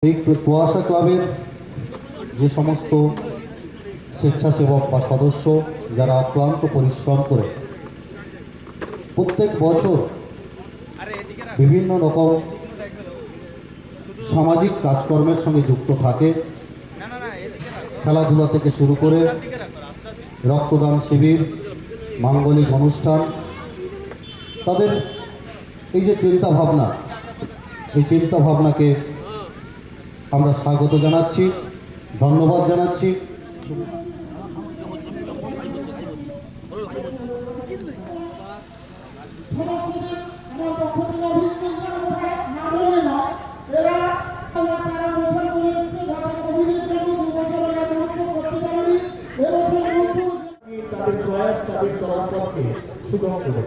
এই কুয়াশা ক্লাবের যে সমস্ত স্বেচ্ছাসেবক বা সদস্য যারা অক্লান্ত পরিশ্রম করে প্রত্যেক বছর বিভিন্ন রকম সামাজিক কাজকর্মের সঙ্গে যুক্ত থাকে, খেলাধুলা থেকে শুরু করে রক্তদান শিবির, মাঙ্গলিক অনুষ্ঠান, তাদের এই যে চিন্তাভাবনা, এই চিন্তাভাবনাকে আমরা স্বাগত জানাচ্ছি, ধন্যবাদ জানাচ্ছি। তাদের প্রয়াস, তাদের চলাচলকে সুগম করে।